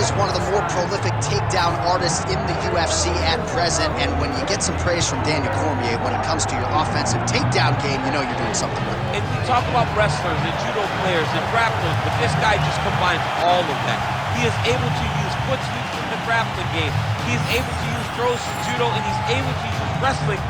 is one of the more prolific takedown artists in the UFC at present, and when you get some praise from Daniel Cormier when it comes to your offensive takedown game, you know you're doing something right. And we talk about wrestlers and judo players and grapplers, but this guy just combines all of that. He is able to use foot sweeps from the grappling game. He is able to use throws from judo, and he's able to use wrestling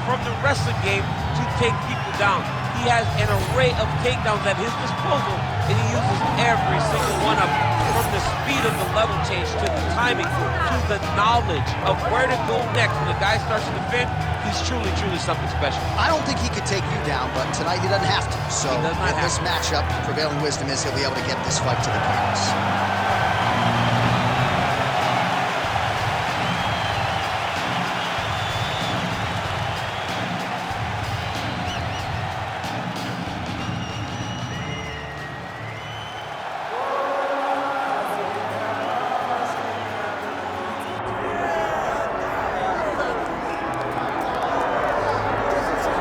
from the wrestling game to take people down. He has an array of takedowns at his disposal, and he uses every single one of them, from the speed of the level change to the timing to the knowledge of where to go next. When the guy starts to defend, he's truly, truly something special. I don't think he could take you down, but tonight he doesn't have to. So in this matchup, prevailing wisdom is he'll be able to get this fight to the canvas.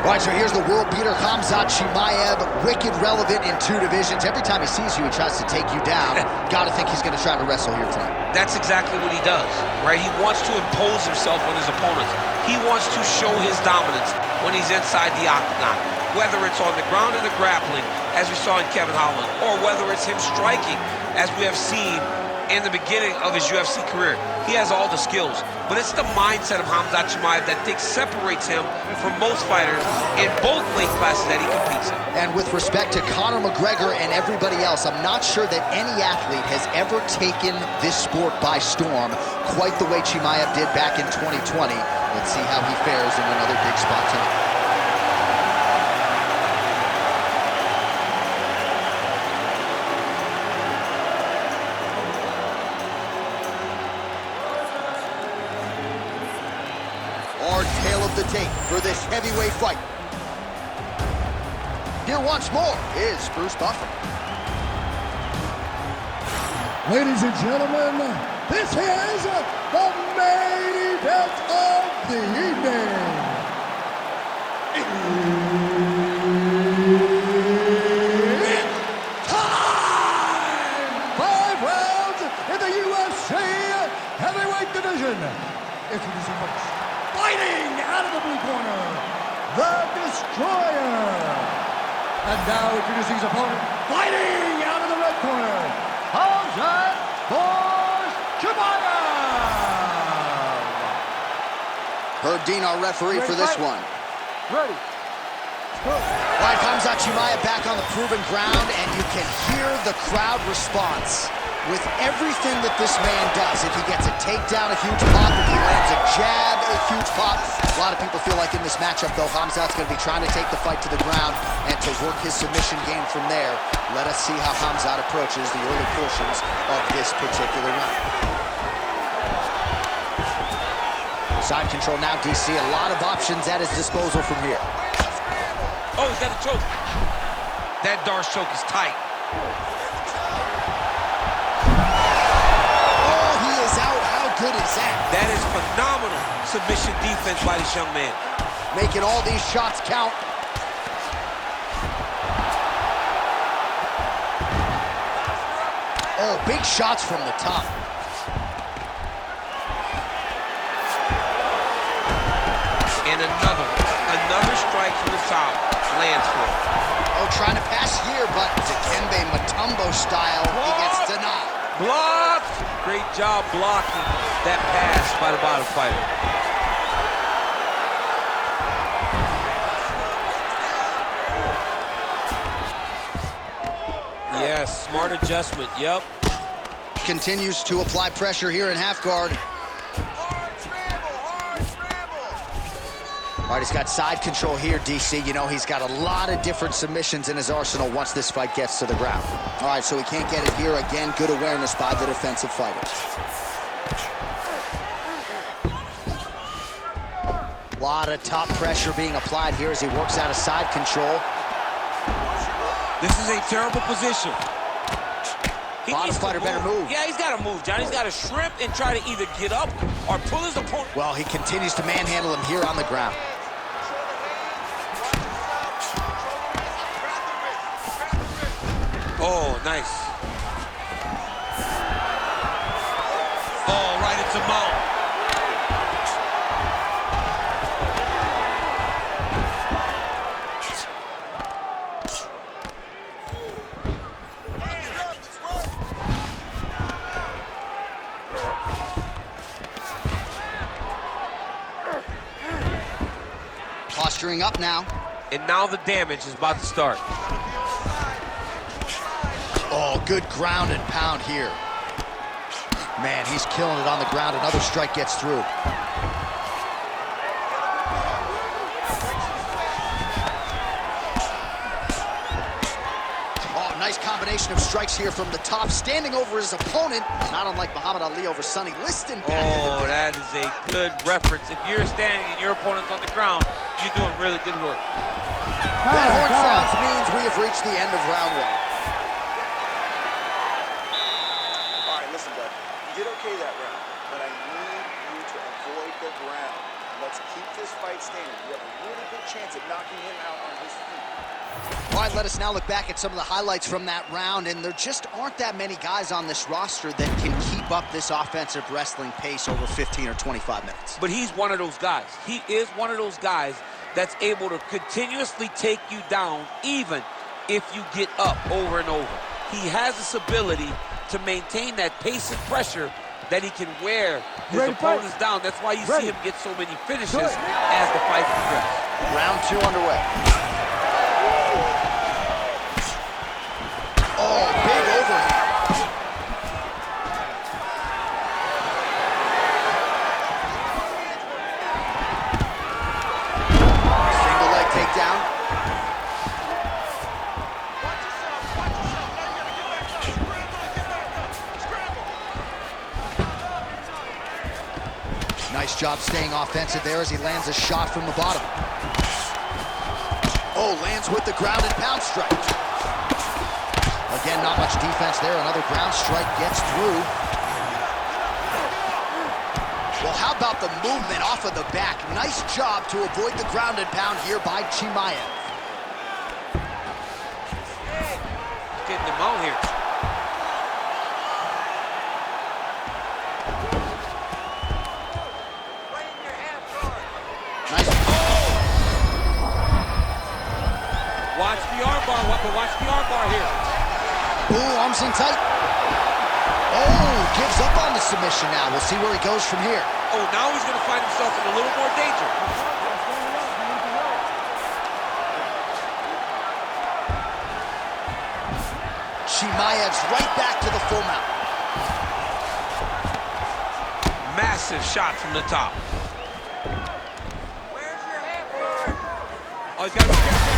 All right, so here's the world beater, Khamzat Chimaev, wicked relevant in 2 divisions. Every time he sees you, he tries to take you down. Got to think he's going to try to wrestle here tonight. That's exactly what he does, right? He wants to impose himself on his opponents. He wants to show his dominance when he's inside the octagon, whether it's on the ground in the grappling, as we saw in Kevin Holland, or whether it's him striking, as we have seen in the beginning of his UFC career. He has all the skills, but it's the mindset of Khamzat Chimaev that separates him from most fighters in both weight classes that he competes in. And with respect to Conor McGregor and everybody else, I'm not sure that any athlete has ever taken this sport by storm quite the way Chimaev did back in 2020. Let's see how he fares in another big spot tonight. Our tale of the tape for this heavyweight fight. Here once more is Bruce Buffer. Ladies and gentlemen, this is the main event of the evening. It's time! 5 rounds in the UFC heavyweight division. Introducing first, fighting out of the blue corner, the Destroyer. And now introducing his opponent, fighting out of the red corner, Khamzat Chimaev. Herb Dean, our referee for this one. Ready. All right, Khamzat Chimaev back on the proven ground, and you can hear the crowd response. With everything that this man does, if he gets a takedown, a huge pop, if he lands a jab, a huge pop. A lot of people feel like in this matchup, though, Khamzat's going to be trying to take the fight to the ground and to work his submission game from there. Let us see how Khamzat approaches the early portions of this particular round. Side control now, DC. A lot of options at his disposal from here. Oh, he's got a choke. That Darce choke is tight. Good is that? That is phenomenal submission defense by this young man. Making all these shots count. Oh, big shots from the top. And another strike from the top lands for him. Oh, trying to pass here, but Dikembe Mutombo style, he gets denied. Blocked! Great job blocking that pass by the bottom fighter. Yes, smart adjustment, yep. Continues to apply pressure here in half guard. All right, he's got side control here, DC. You know, he's got a lot of different submissions in his arsenal once this fight gets to the ground. All right, so he can't get it here. Again, good awareness by the defensive fighter. A lot of top pressure being applied here as he works out of side control. This is a terrible position. Bottom fighter better move. Yeah, he's got to move, John. He's got to shrimp and try to either get up or pull his opponent. Well, he continues to manhandle him here on the ground. Oh, nice. Oh, right into mount. Posturing up now. And now the damage is about to start. Oh, good ground and pound here. Man, he's killing it on the ground. Another strike gets through. Oh, nice combination of strikes here from the top, standing over his opponent, not unlike Muhammad Ali over Sonny Liston. Oh, that is a good reference. If you're standing and your opponent's on the ground, you're doing really good work. That horn sounds means we have reached the end of round one. All right, listen, bud. You did okay that round, but I need you to avoid the ground. Let's keep this fight standing. You have a really good chance of knocking him out on his feet. All right, let us now look back at some of the highlights from that round, and there just aren't that many guys on this roster that can keep up this offensive wrestling pace over 15 or 25 minutes. But he's one of those guys. He is one of those guys that's able to continuously take you down even if you get up over and over. He has this ability to maintain that pace and pressure that he can wear his opponents down. That's why you see him get so many finishes as the fight progresses. Round two underway. Oh, big overhand. Single leg takedown. Nice job staying offensive there as he lands a shot from the bottom. Oh, lands with the ground and pound strike. Again, not much defense there. Another ground strike gets through. Well, how about the movement off of the back? Nice job to avoid the ground and pound here by Chimaev. Getting him out here. Nice. Watch the armbar, watch the armbar here. Ooh, arms in tight. Oh, gives up on the submission now. We'll see where he goes from here. Oh, now he's going to find himself in a little more danger. Chimaev's right back to the full mount. Massive shot from the top. Oh, he's got to be careful.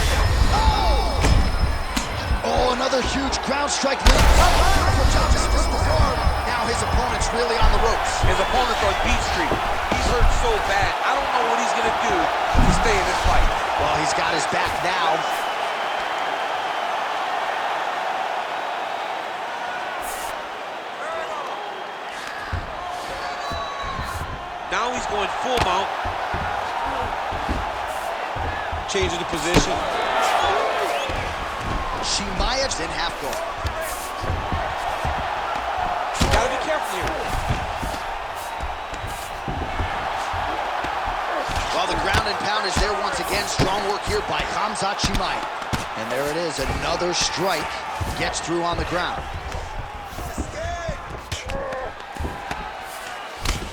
Oh, another huge ground strike. Beautiful job just before. Now his opponent's really on the ropes. His opponent's on beat street. He's hurt so bad. I don't know what he's going to do to stay in this fight. Well, he's got his back now. Now he's going full mount. Changing the position. Chimaev's in half guard. Gotta be careful here. Well, the ground and pound is there once again. Strong work here by Khamzat Chimaev. And there it is, another strike gets through on the ground.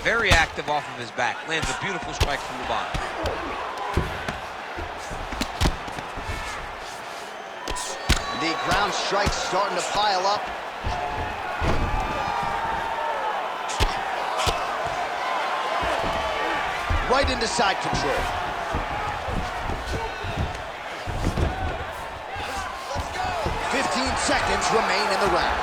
Very active off of his back. Lands a beautiful strike from the bottom. The ground strikes starting to pile up. Right into side control. Let's go. 15 seconds remain in the round.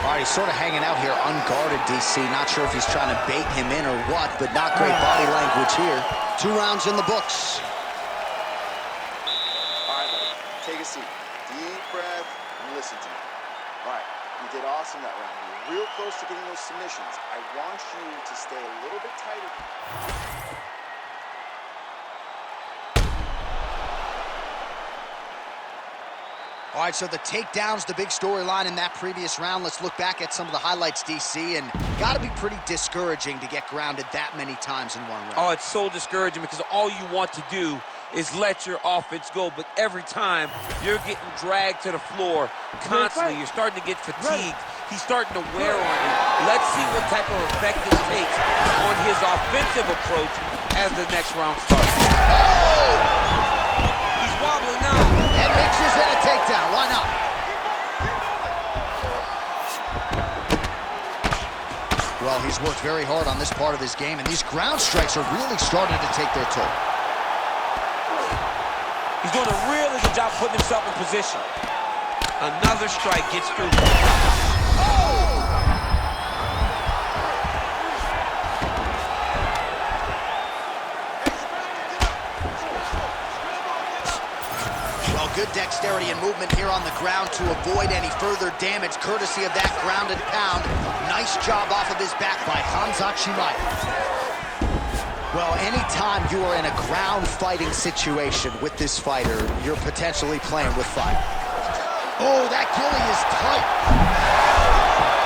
All right, he's sort of hanging out here unguarded, DC. Not sure if he's trying to bait him in or what, but not great body language here. 2 rounds in the books. All right, buddy. Take a seat. Deep breath and listen to me. All right, you did awesome that round. You were real close to getting those submissions. I want you to stay a little bit tighter. All right, so the takedown's the big storyline in that previous round. Let's look back at some of the highlights, DC, and got to be pretty discouraging to get grounded that many times in one round. Oh, it's so discouraging because all you want to do is let your offense go, but every time you're getting dragged to the floor constantly, you're starting to get fatigued. He's starting to wear on you. Let's see what type of effect this takes on his offensive approach as the next round starts. Oh! He's wobbling now. And mixes in a takedown. Why not? Well, he's worked very hard on this part of his game, and these ground strikes are really starting to take their toll. He's doing a really good job putting himself in position. Another strike gets through. Well, good dexterity and movement here on the ground to avoid any further damage, courtesy of that ground and pound. Nice job off of his back by Khamzat Chimaev. Well, anytime you are in a ground fighting situation with this fighter, you're potentially playing with fire. Oh, that gilly is tight.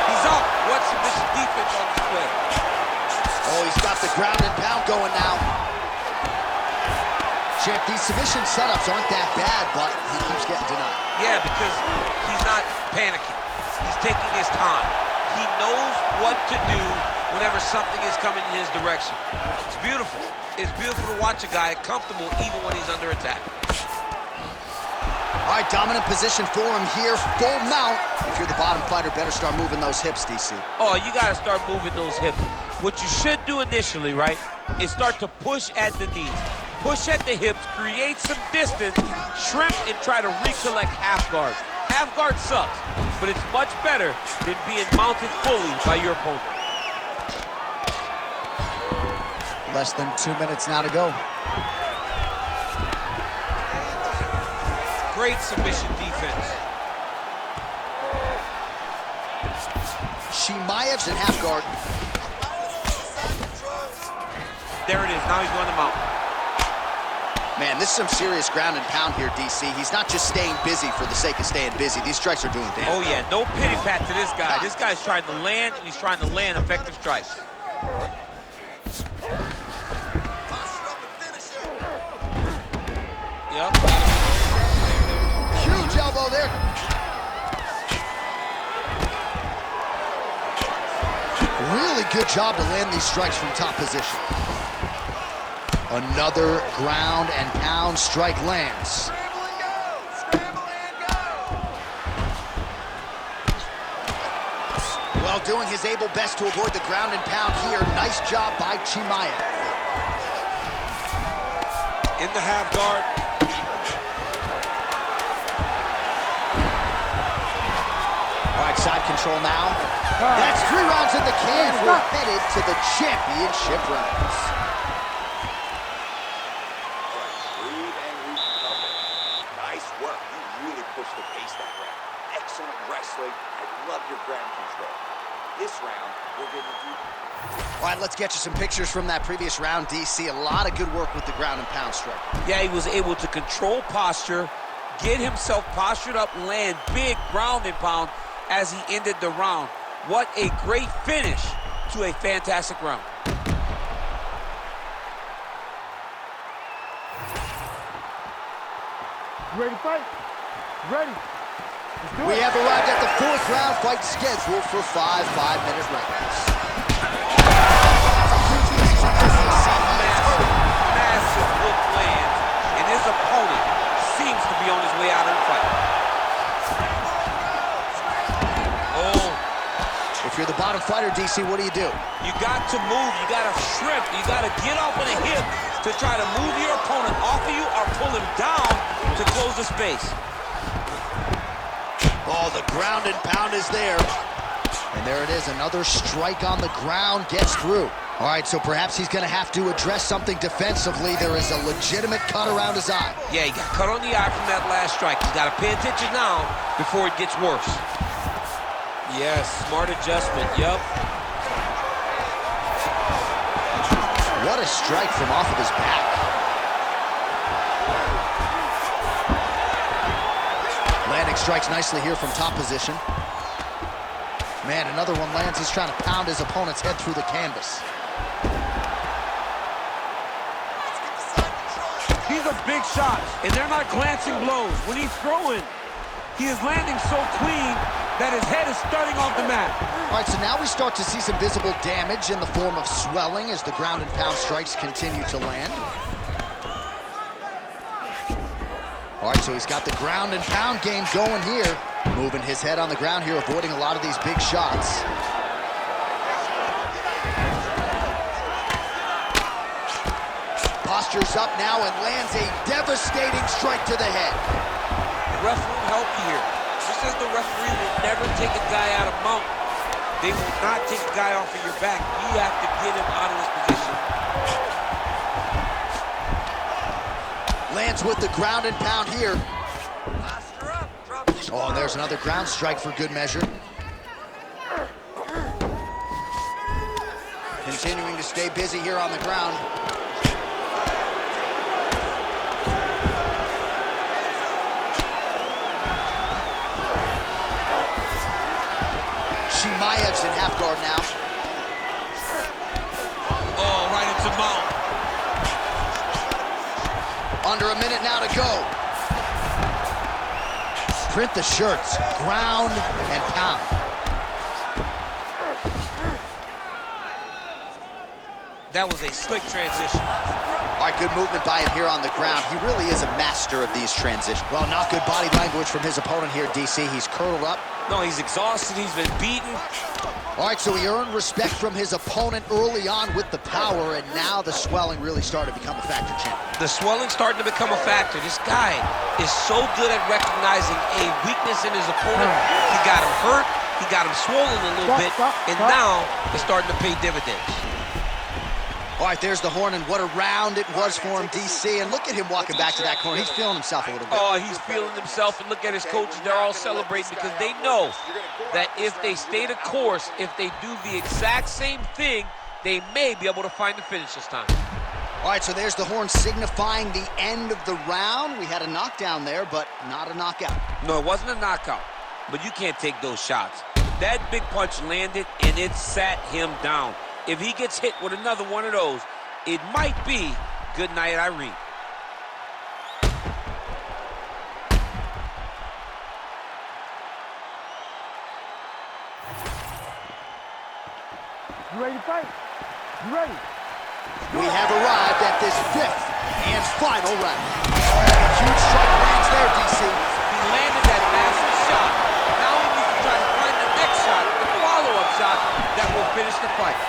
He's up. What's submission defense on display? Oh, he's got the ground and pound going now. Champ, these submission setups aren't that bad, but he keeps getting denied. Yeah, because he's not panicking. He's taking his time. He knows what to do whenever something is coming in his direction. It's beautiful. It's beautiful to watch a guy comfortable even when he's under attack. All right, dominant position for him here. Full mount. If you're the bottom fighter, better start moving those hips, DC. Oh, you got to start moving those hips. What you should do initially, right, is start to push at the knees. Push at the hips, create some distance, shrimp, and try to recollect half guard. Half guard sucks, but it's much better than being mounted fully by your opponent. Less than 2 minutes now to go. Great submission defense. Chimaev's in half guard. There it is. Now he's going to mount. Man, this is some serious ground and pound here, DC. He's not just staying busy for the sake of staying busy. These strikes are doing damage. Oh, yeah. No pity pat to this guy. This guy's trying to land, and he's trying to land effective strikes. Yep. Huge elbow there. Really good job to land these strikes from top position. Another ground and pound strike lands. Well, doing his able best to avoid the ground and pound here. Nice job by Chimaev. In the half guard. All right, side control now. That's 3 rounds in the can. We're headed to the championship rounds. Nice work. You really pushed the pace that round. Excellent wrestling. I love your ground control. This round, we're going to do... All right, let's get you some pictures from that previous round, DC. A lot of good work with the ground and pound strike. Yeah, he was able to control posture, get himself postured up, land big ground and pound as he ended the round. What a great finish to a fantastic round. You ready to fight? Ready. Let's do it. We have arrived at the 4th round fight scheduled for 5 5-minute rounds. Massive hook lands, and his opponent seems to be on his way out of the fight. Oh. If you're the bottom fighter, DC, what do? You got to move, you got to shrimp, you got to get off of the hip to try to move your opponent off of you or pull him down to close the space. Oh, the ground and pound is there. And there it is, another strike on the ground gets through. All right, so perhaps he's gonna have to address something defensively. There is a legitimate cut around his eye. Yeah, he got cut on the eye from that last strike. He's got to pay attention now before it gets worse. Yes, smart adjustment, yep. What a strike from off of his back. Landing strikes nicely here from top position. Man, another one lands. He's trying to pound his opponent's head through the canvas. These are big shots, and they're not glancing blows. When he's throwing, he is landing so clean that his head is starting off the mat. All right, so now we start to see some visible damage in the form of swelling as the ground and pound strikes continue to land. All right, so he's got the ground and pound game going here. Moving his head on the ground here, avoiding a lot of these big shots. Postures up now and lands a devastating strike to the head. The ref won't help you here. Just as the referee will never take a guy out of mount, they will not take a guy off of your back. You have to get him out of this position. Lands with the ground and pound here. Oh, and there's another ground strike for good measure. Continuing to stay busy here on the ground. Chimaev's in half guard now. Oh, right into mount. Under a minute now to go. Print the shirts, ground and pound. That was a slick transition. All right, good movement by him here on the ground. He really is a master of these transitions. Well, not good body language from his opponent here, DC. He's curled up. No, he's exhausted, he's been beaten. All right, so he earned respect from his opponent early on with the power, and now the swelling really started to become a factor, champ. The swelling's starting to become a factor. This guy is so good at recognizing a weakness in his opponent. He got him hurt, he got him swollen a little bit, and now it's starting to pay dividends. All right, there's the horn, and what a round it was for him, DC. And look at him walking back to that corner. He's feeling himself a little bit. Oh, he's feeling himself, and look at his coaches. They're all celebrating because they know that if they stay the course, if they do the exact same thing, they may be able to find the finish this time. All right, so there's the horn signifying the end of the round. We had a knockdown there, but not a knockout. No, it wasn't a knockout, but you can't take those shots. That big punch landed, and it sat him down. If he gets hit with another one of those, it might be good night, Irene. You ready to fight? You ready? We have arrived at this fifth and final round. Huge strike lands there, DC. He landed that massive shot. Now he needs to try to find the next shot, the follow-up shot that will finish the fight.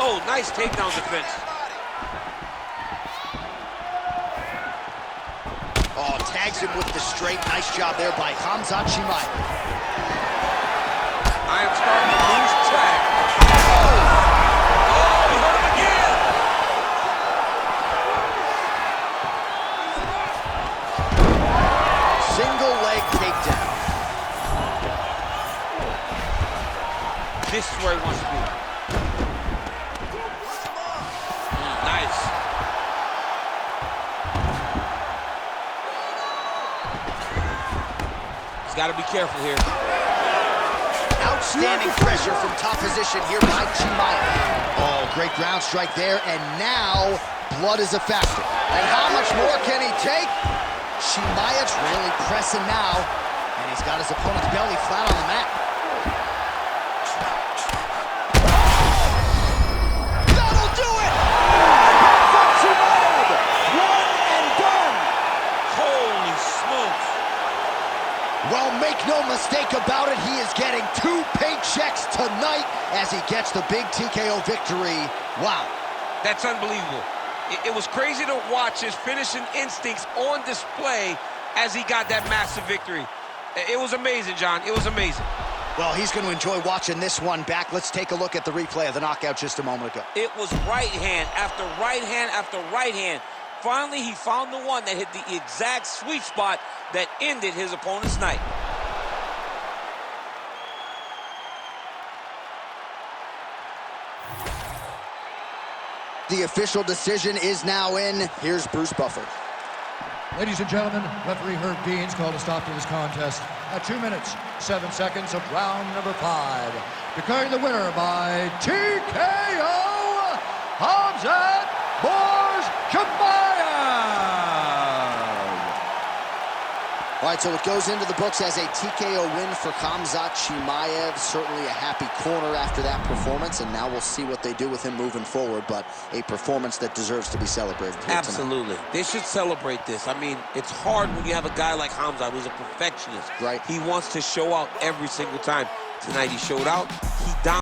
Oh, nice takedown defense. Oh, tags him with the straight. Nice job there by Khamzat Chimaev. I am starting to lose track. Oh, he hurt him again. Single leg takedown. This is where he wants to be. Nice. He's got to be careful here. Outstanding pressure from top position here by Chimaev. Oh, great ground strike there, and now blood is a factor. And how much more can he take? Chimaev's really pressing now, and he's got his opponent's belly flat on the mat. That'll do it! From Chimaev, one and done. Holy smokes. Well, make no mistake about it, he is getting 2 paychecks tonight as he gets the big TKO victory. Wow. That's unbelievable. It was crazy to watch his finishing instincts on display as he got that massive victory. It was amazing, John. It was amazing. Well, he's going to enjoy watching this one back. Let's take a look at the replay of the knockout just a moment ago. It was right hand after right hand after right hand. Finally, he found the one that hit the exact sweet spot that ended his opponent's night. The official decision is now in. Here's Bruce Buffer. Ladies and gentlemen, referee Herb Dean's called a stop to this contest at 2 minutes, 7 seconds of round number 5. Declaring the winner by TKO, Khamzat Chimaev. All right, so it goes into the books as a TKO win for Khamzat Chimaev. Certainly a happy corner after that performance, and now we'll see what they do with him moving forward, but a performance that deserves to be celebrated here Absolutely. tonight. They should celebrate this. I mean, it's hard when you have a guy like Khamzat who's a perfectionist. Right. He wants to show out every single time. Tonight he showed out. He dominated.